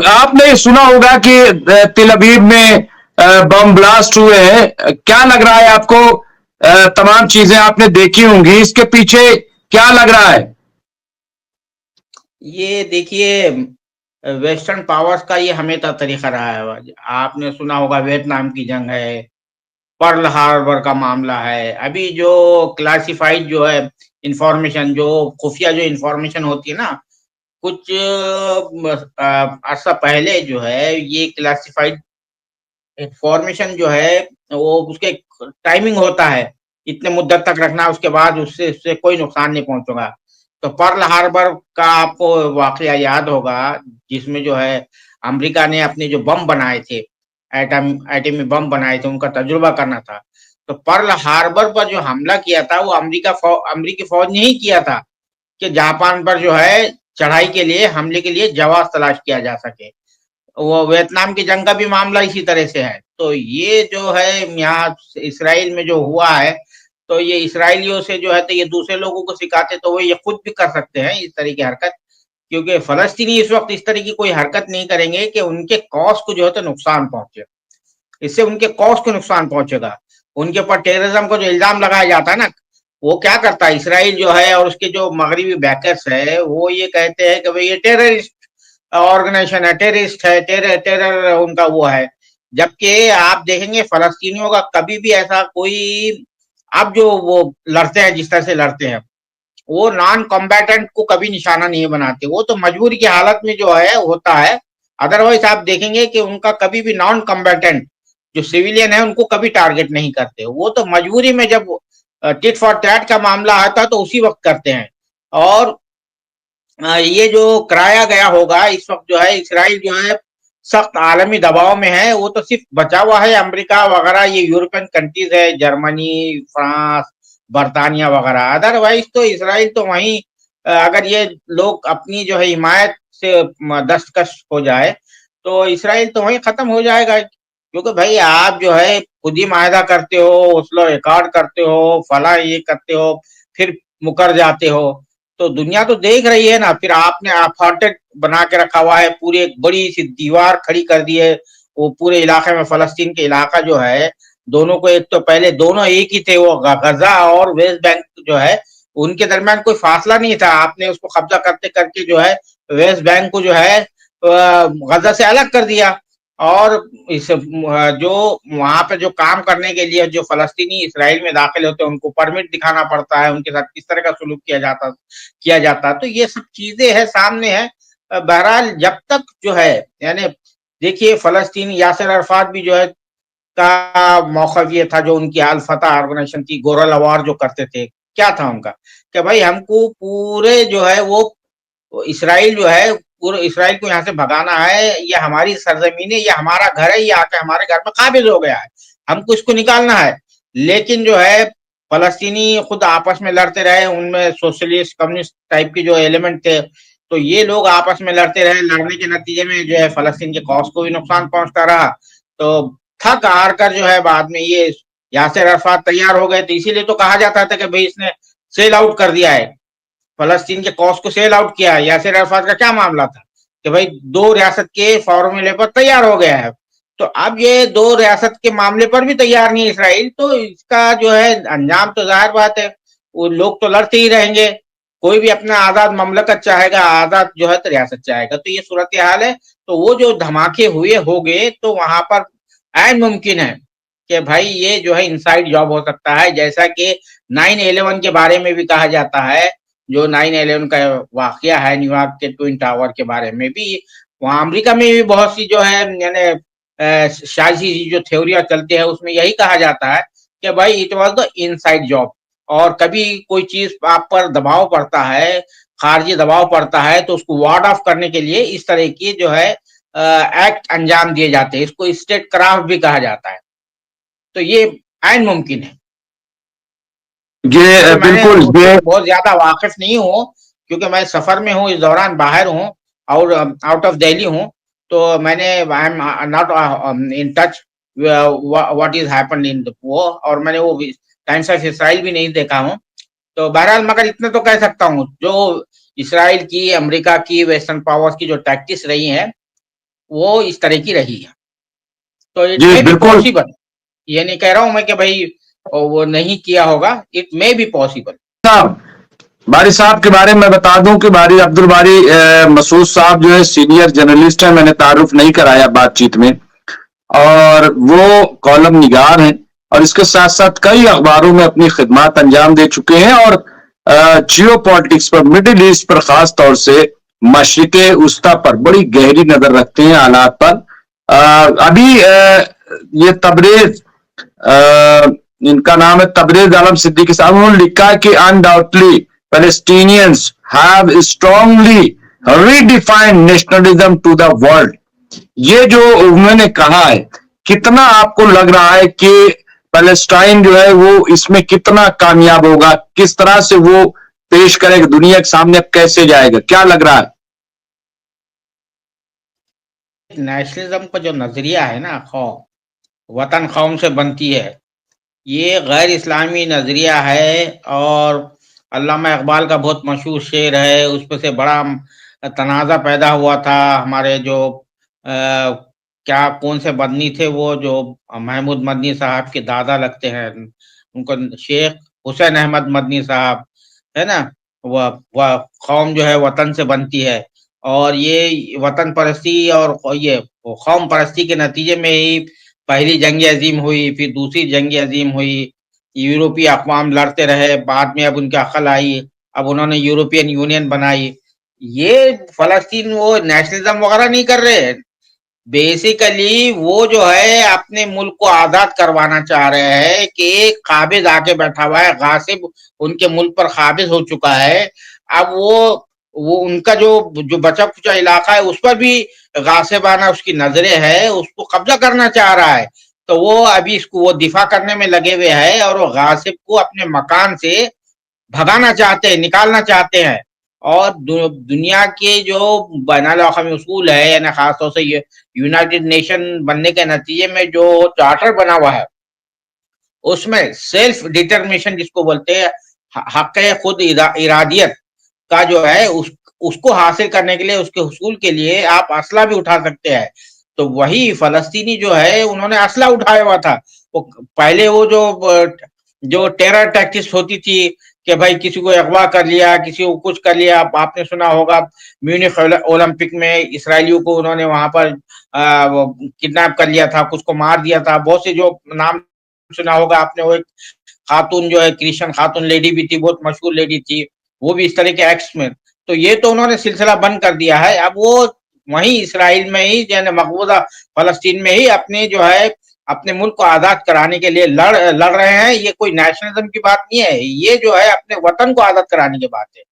آپ نے سنا ہوگا کہ تل ابیب میں بم بلاسٹ ہوئے ہیں. کیا لگ رہا ہے آپ کو؟ تمام چیزیں آپ نے دیکھی ہوں گی, اس کے پیچھے کیا لگ رہا ہے؟ یہ دیکھیے ویسٹرن پاورز کا یہ ہمیشہ طریقہ رہا ہے. آپ نے سنا ہوگا ویتنام کی جنگ ہے, پرل ہاربر کا معاملہ ہے, ابھی جو کلاسیفائڈ جو ہے انفارمیشن, جو خفیہ جو انفارمیشن ہوتی ہے نا, کچھ عرصہ پہلے جو ہے یہ کلاسیفائڈ انفارمیشن جو ہے وہ اس کے ٹائمنگ ہوتا ہے, اتنے مدت تک رکھنا, اس کے بعد اس سے کوئی نقصان نہیں پہنچے گا. تو پرل ہاربر کا آپ کو واقعہ یاد ہوگا, جس میں جو ہے امریکہ نے اپنے جو بم بنائے تھے, ایٹمی بم بنائے تھے, ان کا تجربہ کرنا تھا. تو پرل ہاربر پر جو حملہ کیا تھا وہ امریکی فوج نے ہی کیا تھا کہ جاپان پر جو ہے چڑھائی کے لیے, حملے کے لیے جواز تلاش کیا جا سکے. وہ ویتنام کی جنگ کا بھی معاملہ اسی طرح سے ہے. تو یہ جو ہے یہاں اسرائیل میں جو ہوا ہے, تو یہ اسرائیلیوں سے جو ہے تو یہ دوسرے لوگوں کو سکھاتے, تو وہ یہ خود بھی کر سکتے ہیں اس طرح کی حرکت, کیونکہ فلسطینی اس وقت اس طرح کی کوئی حرکت نہیں کریں گے کہ ان کے کوس کو جو ہے تو نقصان پہنچے. اس سے ان کے کوس کو نقصان پہنچے گا. ان کے اوپر ٹیررزم کو جو الزام لگایا جاتا ہے نا, وہ کیا کرتا ہے اسرائیل جو ہے اور اس کے جو مغربی بیکرز ہے, وہ یہ کہتے ہیں کہ بھئی یہ ٹیررسٹ آرگنائزیشن ہے, ٹیررسٹ ہے, ٹیرر ان کا وہ ہے. جبکہ آپ دیکھیں گے فلسطینیوں کا کبھی بھی ایسا کوئی, اب جو وہ لڑتے ہیں جس طرح سے لڑتے ہیں, وہ نان کمبیٹنٹ کو کبھی نشانہ نہیں بناتے. وہ تو مجبوری کی حالت میں جو ہے ہوتا ہے, ادروائز آپ دیکھیں گے کہ ان کا کبھی بھی نان کمبیٹنٹ جو سویلین ہے ان کو کبھی ٹارگٹ نہیں کرتے. وہ تو مجبوری میں جب ٹٹ فار ٹیٹ کا معاملہ آتا ہے تو اسی وقت کرتے ہیں. اور یہ جو کرایا گیا ہوگا اس وقت جو ہے اسرائیل جو ہے سخت عالمی دباؤ میں ہے. وہ تو صرف بچا ہوا ہے امریکہ وغیرہ, یہ یورپین کنٹریز ہے, جرمنی, فرانس, برطانیہ وغیرہ. ادروائز تو اسرائیل تو وہیں, اگر یہ لوگ اپنی جو ہے حمایت سے دستکش ہو جائے تو اسرائیل تو وہیں ختم ہو جائے گا. کیونکہ بھائی آپ جو ہے خود ہی معاہدہ کرتے ہو, اوسلو ایکارڈ کرتے ہو, فلاں یہ کرتے ہو, پھر مکر جاتے ہو. تو دنیا تو دیکھ رہی ہے نا. پھر آپ نے اپارٹھائڈ بنا کے رکھا ہوا ہے, پوری ایک بڑی سی دیوار کھڑی کر دی ہے وہ پورے علاقے میں. فلسطین کے علاقہ جو ہے دونوں کو, ایک تو پہلے دونوں ایک ہی تھے, وہ غزہ اور ویسٹ بینک جو ہے ان کے درمیان کوئی فاصلہ نہیں تھا. آپ نے اس کو قبضہ کرتے کر کے جو ہے ویسٹ بینک کو جو ہے غزہ سے الگ کر دیا. اور اس جو وہاں پہ جو کام کرنے کے لیے جو فلسطینی اسرائیل میں داخل ہوتے ہیں ان کو پرمٹ دکھانا پڑتا ہے, ان کے ساتھ کس طرح کا سلوک کیا جاتا. تو یہ سب چیزیں ہے سامنے ہے. بہرحال جب تک جو ہے, یعنی دیکھیے فلسطین, یاسر عرفات بھی جو ہے کا موقف یہ تھا, جو ان کی الفتح آرگنائزیشن تھی, گورل اوار جو کرتے تھے, کیا تھا ان کا کہ بھائی ہم کو پورے جو ہے وہ اسرائیل جو ہے پورے اسرائیل کو یہاں سے بھگانا ہے. یہ ہماری سرزمین ہے, یہ ہمارا گھر ہے, یہ آ کے ہمارے گھر میں قابض ہو گیا ہے, ہم کو اس کو نکالنا ہے. لیکن جو ہے فلسطینی خود آپس میں لڑتے رہے, ان میں سوشلسٹ کمیونسٹ ٹائپ کے جو ایلیمنٹ تھے, تو یہ لوگ آپس میں لڑتے رہے. لڑنے کے نتیجے میں جو ہے فلسطین کے قوس کو بھی نقصان پہنچتا رہا. تو تھک ہار کر جو ہے بعد میں یہ یاسر عرفات تیار ہو گئے. تو اسی لیے تو کہا جاتا تھا کہ بھئی اس نے سیل آؤٹ کر دیا ہے, فلسطین کے قوس کو سیل آؤٹ کیا ہے. یاسر عرفات کا کیا معاملہ تھا کہ بھئی دو ریاست کے فارمولے پر تیار ہو گیا ہے. تو اب یہ دو ریاست کے معاملے پر بھی تیار نہیں اسرائیل, تو اس کا جو ہے انجام تو ظاہر بات ہے, وہ لوگ تو لڑتے ہی رہیں گے. کوئی بھی اپنا آزاد مملکت چاہے گا, آزاد جو ہے تو ریاست چاہے گا. تو یہ صورتحال ہے. تو وہ جو دھماکے ہوئے ہوگے تو وہاں پر عین ممکن ہے کہ بھائی یہ جو ہے انسائیڈ جاب ہو سکتا ہے, جیسا کہ 9/11 کے بارے میں بھی کہا جاتا ہے. جو 9/11 کا واقعہ ہے نیو یارک کے ٹوئن ٹاور کے بارے میں بھی, وہاں امریکہ میں بھی بہت سی جو ہے یعنی سیاسی جو تھیوریاں چلتی ہے اس میں یہی کہا جاتا ہے کہ بھائی it was the inside job. اور کبھی کوئی چیز آپ پر دباؤ پڑتا ہے, خارجی دباؤ پڑتا ہے, تو اس کو وارڈ آف کرنے کے لیے اس طرح کی جو ہے ایکٹ انجام دیے جاتے ہیں. اس کو اسٹیٹ کرافٹ بھی کہا جاتا ہے. تو یہ عین ممکن ہے. یہ میں بالکل اس سے یہ بہت زیادہ واقف نہیں ہوں کیونکہ میں سفر میں ہوں, اس دوران باہر ہوں اور آؤٹ آف دہلی ہوں. تو میں نے not in touch what is happen in وہ, اور میں نے وہ ٹائمس آف اسرائیل بھی نہیں دیکھا ہوں. تو بہرحال مگر اتنا تو کہہ سکتا ہوں, جو اسرائیل کی, امریکہ کی, ویسٹرن پاورز کی جو ٹیکٹکس رہی ہیں وہ اس طرح کی رہی ہے. تو اٹ جی مے بی بالکل پاسبل, یہ نہیں کہہ رہا ہوں میں کہ بھائی وہ نہیں کیا ہوگا, اٹ مے بی پاسبل. صاحب. باری صاحب کے بارے میں بتا دوں کہ باری عبد الباری مسعود صاحب جو ہے سینئر جرنلسٹ ہیں, میں نے تعارف نہیں کرایا بات چیت میں, اور وہ کالم نگار ہیں, اور اس کے ساتھ ساتھ کئی اخباروں میں اپنی خدمات انجام دے چکے ہیں, اور جیو پالیٹکس پر, مڈل ایسٹ پر خاص طور سے مشرق وسطی پر بڑی گہری نظر رکھتے ہیں حالات پر. ابھی یہ تبریز, ان کا نام ہے تبریز عالم صدیقی صاحب, انہوں نے لکھا کہ undoubtedly Palestinians have strongly redefined nationalism to the world. یہ جو انہوں نے کہا ہے, کتنا آپ کو لگ رہا ہے کہ پیلسٹائن جو ہے وہ اس میں کتنا کامیاب ہوگا, کس طرح سے وہ پیش کرے گا دنیا کے سامنے, کیسے جائے گا, کیا لگ رہا ہے؟ نیشنلزم کا جو نظریہ ہے نا, وطن قوم سے بنتی ہے, یہ غیر اسلامی نظریہ ہے. اور علامہ اقبال کا بہت مشہور شعر ہے, اس پہ سے بڑا تنازع پیدا ہوا تھا. ہمارے جو کیا کون سے مدنی تھے, وہ جو محمود مدنی صاحب کے دادا لگتے ہیں, ان کو شیخ حسین احمد مدنی صاحب ہے نا, وہ قوم جو ہے وطن سے بنتی ہے. اور یہ وطن پرستی اور یہ قوم پرستی کے نتیجے میں ہی پہلی جنگ عظیم ہوئی, پھر دوسری جنگ عظیم ہوئی. یورپی اقوام لڑتے رہے, بعد میں اب ان کی عقل آئی, اب انہوں نے یورپین یونین بنائی. یہ فلسطین وہ نیشنلزم وغیرہ نہیں کر رہے, بیسیکلی وہ جو ہے اپنے ملک کو آزاد کروانا چاہ رہے ہیں کہ ایک قابض آ کے بیٹھا ہوا ہے, غاصب ان کے ملک پر قابض ہو چکا ہے. اب وہ ان کا جو بچا کچا علاقہ ہے اس پر بھی غاصبانہ اس کی نظریں ہے, اس کو قبضہ کرنا چاہ رہا ہے. تو وہ ابھی اس کو وہ دفاع کرنے میں لگے ہوئے ہیں, اور وہ غاصب کو اپنے مکان سے بھگانا چاہتے ہیں, نکالنا چاہتے ہیں. اور دنیا کے جو بین الاقوامی اصول ہے, یعنی خاص طور سے یہ یونائٹڈ نیشن بننے کے نتیجے میں جو چارٹر بنا ہوا ہے, اس میں سیلف ڈٹرمنیشن جس کو بولتے ہیں, حق خود ارادیت کا جو ہے, اس کو حاصل کرنے کے لیے, اس کے حصول کے لیے آپ اسلحہ بھی اٹھا سکتے ہیں. تو وہی فلسطینی جو ہے انہوں نے اسلحہ اٹھایا ہوا تھا. پہلے وہ جو ٹیرر ٹیکٹکس ہوتی تھی کہ بھائی کسی کو اغوا کر لیا, کسی کو کچھ کر لیا. آپ نے سنا ہوگا میونخ اولمپک میں اسرائیلیوں کو انہوں نے وہاں پر کڈنیپ کر لیا تھا, کچھ کو مار دیا تھا. بہت سے جو نام سنا ہوگا آپ نے, وہ ایک خاتون جو ہے کرسچن خاتون لیڈی بھی تھی, بہت مشہور لیڈی تھی, وہ بھی اس طرح کے ایکٹس میں. تو یہ تو انہوں نے سلسلہ بند کر دیا ہے. اب وہ وہیں اسرائیل میں ہی, یعنی مقبوضہ فلسطین میں ہی اپنے جو ہے اپنے ملک کو آزاد کرانے کے لیے لڑ رہے ہیں. یہ کوئی نیشنلزم کی بات نہیں ہے, یہ جو ہے اپنے وطن کو آزاد کرانے کی بات ہے.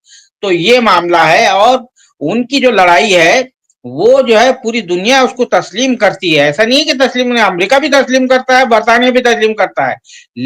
تو یہ معاملہ ہے, اور ان کی جو لڑائی ہے وہ جو ہے پوری دنیا اس کو تسلیم کرتی ہے. ایسا نہیں کہ تسلیم نہیں, امریکہ بھی تسلیم کرتا ہے, برطانیہ بھی تسلیم کرتا ہے,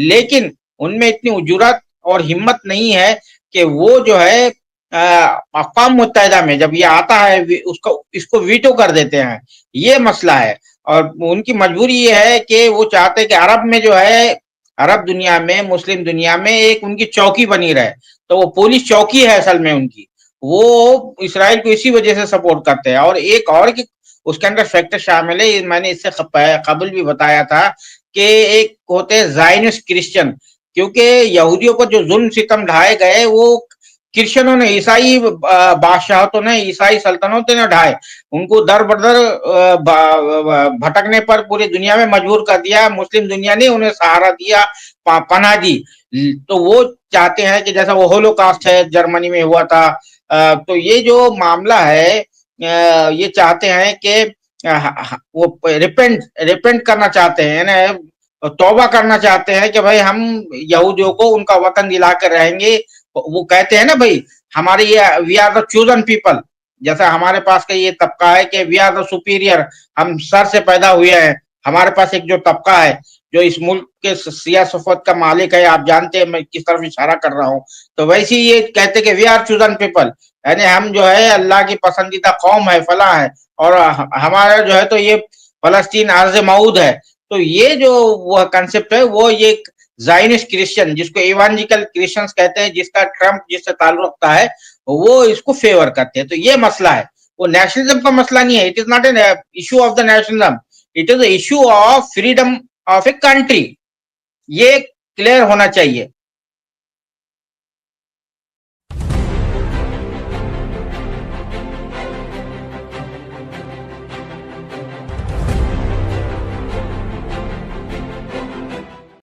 لیکن ان میں اتنی جرات اور ہمت نہیں ہے کہ وہ جو ہے اقوام متحدہ میں جب یہ آتا ہے اس کو ویٹو کر دیتے ہیں. یہ مسئلہ ہے. اور ان کی مجبوری یہ ہے کہ وہ چاہتے ہیں کہ عرب میں جو ہے, عرب دنیا میں, مسلم دنیا میں ایک ان کی چوکی بنی رہے. تو وہ پولیس چوکی ہے اصل میں ان کی, وہ اسرائیل کو اسی وجہ سے سپورٹ کرتے ہیں. اور ایک اور اس کے اندر فیکٹر شامل ہے, میں نے اس سے قبل بھی بتایا تھا کہ ایک ہوتے ہیں زائنسٹ کرسچن, کیونکہ یہودیوں پر جو ظلم ستم ڈھائے گئے وہ کرسچنوں نے, عیسائی بادشاہتوں نے, عیسائی سلطنتوں نے ڈھائے. ان کو در بدر بھٹکنے پر پوری دنیا میں مجبور کر دیا. مسلم دنیا نے انہیں سہارا دیا, پناہ دی. تو وہ چاہتے ہیں کہ جیسا وہ ہولوکاسٹ ہے جرمنی میں ہوا تھا, تو یہ جو معاملہ ہے یہ چاہتے ہیں کہ وہ ریپینٹ کرنا چاہتے ہیں, توبہ کرنا چاہتے ہیں کہ بھائی ہم یہودیوں کو ان کا وطن دلا کر رہیں گے. وہ کہتے ہیں نا بھائی ہمارے یہ we are the chosen people, جیسا ہمارے پاس کا یہ طبقہ ہے کہ وی آر دا سپیریئر, ہم سر سے پیدا ہوئے ہیں. ہمارے پاس ایک جو طبقہ ہے جو اس ملک کے سیاہ سفید کا مالک ہے, آپ جانتے ہیں میں کس طرف اشارہ کر رہا ہوں. تو ویسے یہ کہتے کہ وی آر چوزن پیپل, یعنی ہم جو ہے اللہ کی پسندیدہ قوم ہے, فلاں ہے, اور ہمارا جو ہے تو یہ فلسطین عرض موعود ہے. تو یہ جو وہ کنسپٹ ہے وہ یہ زائنسٹ کرسچن, جس کو ایوانجیکل کرسچنز کہتے ہیں, جس کا ٹرمپ جس سے تعلق رکھتا ہے, وہ اس کو فیور کرتے ہیں. تو یہ مسئلہ ہے. وہ نیشنلزم کا مسئلہ نہیں ہے. It is not a issue of the nationalism, it is a issue of freedom of a country. یہ کلیئر ہونا چاہیے.